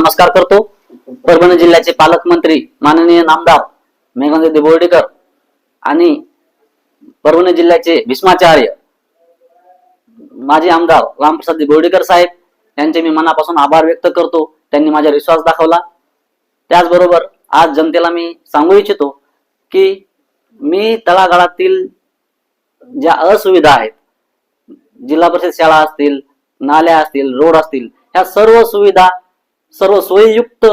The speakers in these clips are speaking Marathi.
नमस्कार करतो। परभणी जिल्ह्याचे पालकमंत्री माननीय नामदार मेघनादिदी बोर्डीकर आणि परभणी जिल्ह्याचे भीष्माचार्य माजी आमदार रामप्रसाद बोर्डीकर साहेब यांचे मी मनापासून आभार व्यक्त करतो। त्यांनी माझ्यावर विश्वास दाखवला। त्याचबरोबर आज जनतेला मी सांगू इच्छितो की मी तळागाळातील ज्या असुविधा आहेत, जिल्हा परिषद शाळा असतील, नाल्या असतील, रोड असतील, ह्या सर्व सुविधा सर्व सोयीयुक्त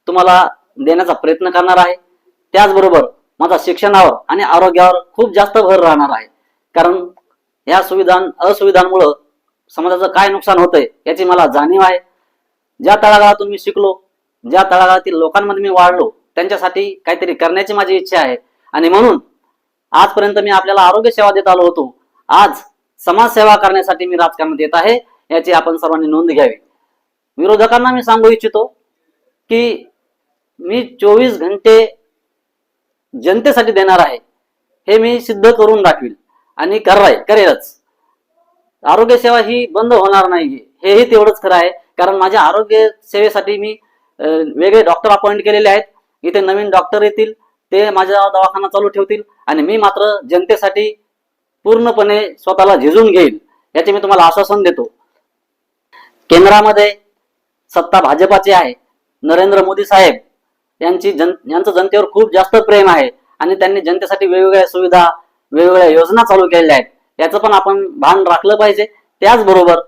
तुम्हाला देण्याचा प्रयत्न करणार आहे। त्याचबरोबर माझा शिक्षणावर आणि आरोग्यावर खूप जास्त भर राहणार आहे, कारण या असुविधांमुळे समाजाचं काय नुकसान होतंय याची मला जाणीव आहे। ज्या तळागाळातून मी शिकलो, ज्या तळागाळातील लोकांमध्ये मी वाढलो, त्यांच्यासाठी काहीतरी करण्याची माझी इच्छा आहे आणि म्हणून आजपर्यंत मी आपल्याला आरोग्य सेवा देत आलो होतो। आज समाजसेवा करण्यासाठी मी राजकारणात येत आहे, याची आपण सर्वांनी नोंद घ्यावी। विरोधकांना मी सांगू इच्छितो की मी 24 घंटे जनतेसाठी देणार आहे, हे मी सिद्ध करून दाखवील आणि करेलच। आरोग्य सेवा ही बंद होणार नाही, हेही तेवढंच खरं आहे, कारण माझ्या आरोग्य सेवेसाठी मी वेगळे डॉक्टर अपॉइंट केलेले आहेत। इथे नवीन डॉक्टर येतील, ते माझा दवाखाना चालू ठेवतील आणि मी मात्र जनतेसाठी पूर्णपणे स्वतःला झिजून घेईल, याचे मी तुम्हाला आश्वासन देतो। केंद्रामध्ये सत्ता भाजपाची आहे। नरेंद्र मोदी साहेब यांचं जनतेवर खूप जास्त प्रेम आहे आणि त्यांनी जनतेसाठी वेगवेगळ्या सुविधा, वेगवेगळ्या योजना चालू केलेल्या आहेत, याचं पण आपण भान राखलं पाहिजे। त्याचबरोबर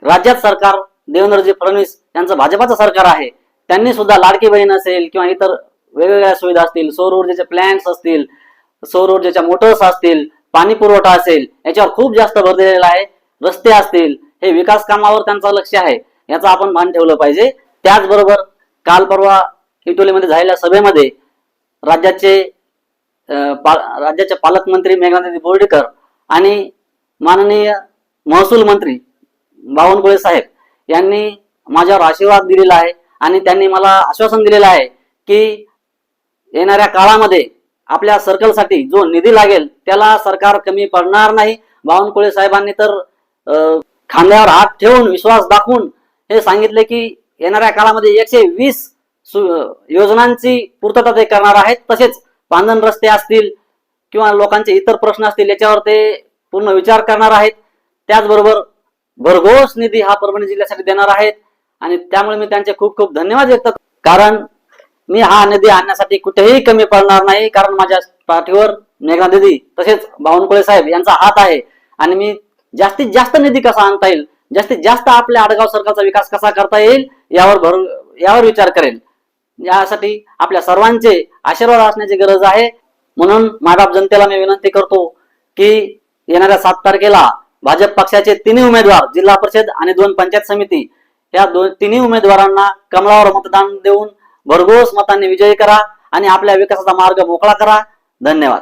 राज्यात सरकार देवेंद्रजी फडणवीस यांचं भाजपाचं सरकार आहे, त्यांनी सुद्धा लाडकी बहीण असेल किंवा इतर वेगवेगळ्या सुविधा असतील, सौर ऊर्जेचे प्लॅन्ट्स असतील, सौर ऊर्जेच्या मोटर्स असतील, पाणी पुरवठा असेल, याच्यावर खूप जास्त भर दिलेला आहे। रस्ते असतील, हे विकास कामावर त्यांचं लक्ष आहे, याचं आपण भान ठेवलं पाहिजे। त्याचबरोबर काल परवा इटोलीमध्ये झालेल्या सभेमध्ये राज्याचे पालकमंत्री मेघनादिदी बोर्डीकर आणि माननीय महसूल मंत्री बावनकुळे साहेब यांनी माझ्यावर आशीर्वाद दिलेला आहे आणि त्यांनी मला आश्वासन दिलेलं आहे की येणाऱ्या काळामध्ये आपल्या सर्कलसाठी जो निधी लागेल त्याला सरकार कमी पडणार नाही। बावनकुळे साहेबांनी तर खांद्यावर हात ठेवून विश्वास दाखवून हे सांगितले की येणाऱ्या काळामध्ये 120 योजनांची पूर्तता ते करणार आहेत। तसेच पांधन रस्ते असतील किंवा लोकांचे इतर प्रश्न असतील, याच्यावर ते पूर्ण विचार करणार आहेत। त्याचबरोबर भरघोस निधी हा परभणी जिल्ह्यासाठी देणार आहेत आणि त्यामुळे मी त्यांचे खूप खूप धन्यवाद व्यक्त करतो, कारण मी हा निधी आणण्यासाठी कुठेही कमी पडणार नाही, कारण माझ्या पाठीवर मेघनादिदी तसेच बावनकुळे साहेब यांचा हात आहे आणि मी जास्तीत जास्त निधी कसा आणता येईल, जास्तीत जास्त आपल्या आडगाव सर्कलचा विकास कसा करता येईल यावर विचार करेल। यासाठी आपल्या सर्वांचे आशीर्वाद असण्याची गरज आहे। म्हणून मायबाप जनतेला मी विनंती करतो की येणाऱ्या 7 तारखेला भाजप पक्षाचे 3 उमेदवार, जिल्हा परिषद आणि 2 पंचायत समिती, या 3 उमेदवारांना कमळावर मतदान देऊन भरघोस मतांनी विजयी करा आणि आपल्या विकासाचा मार्ग मोकळा करा। धन्यवाद।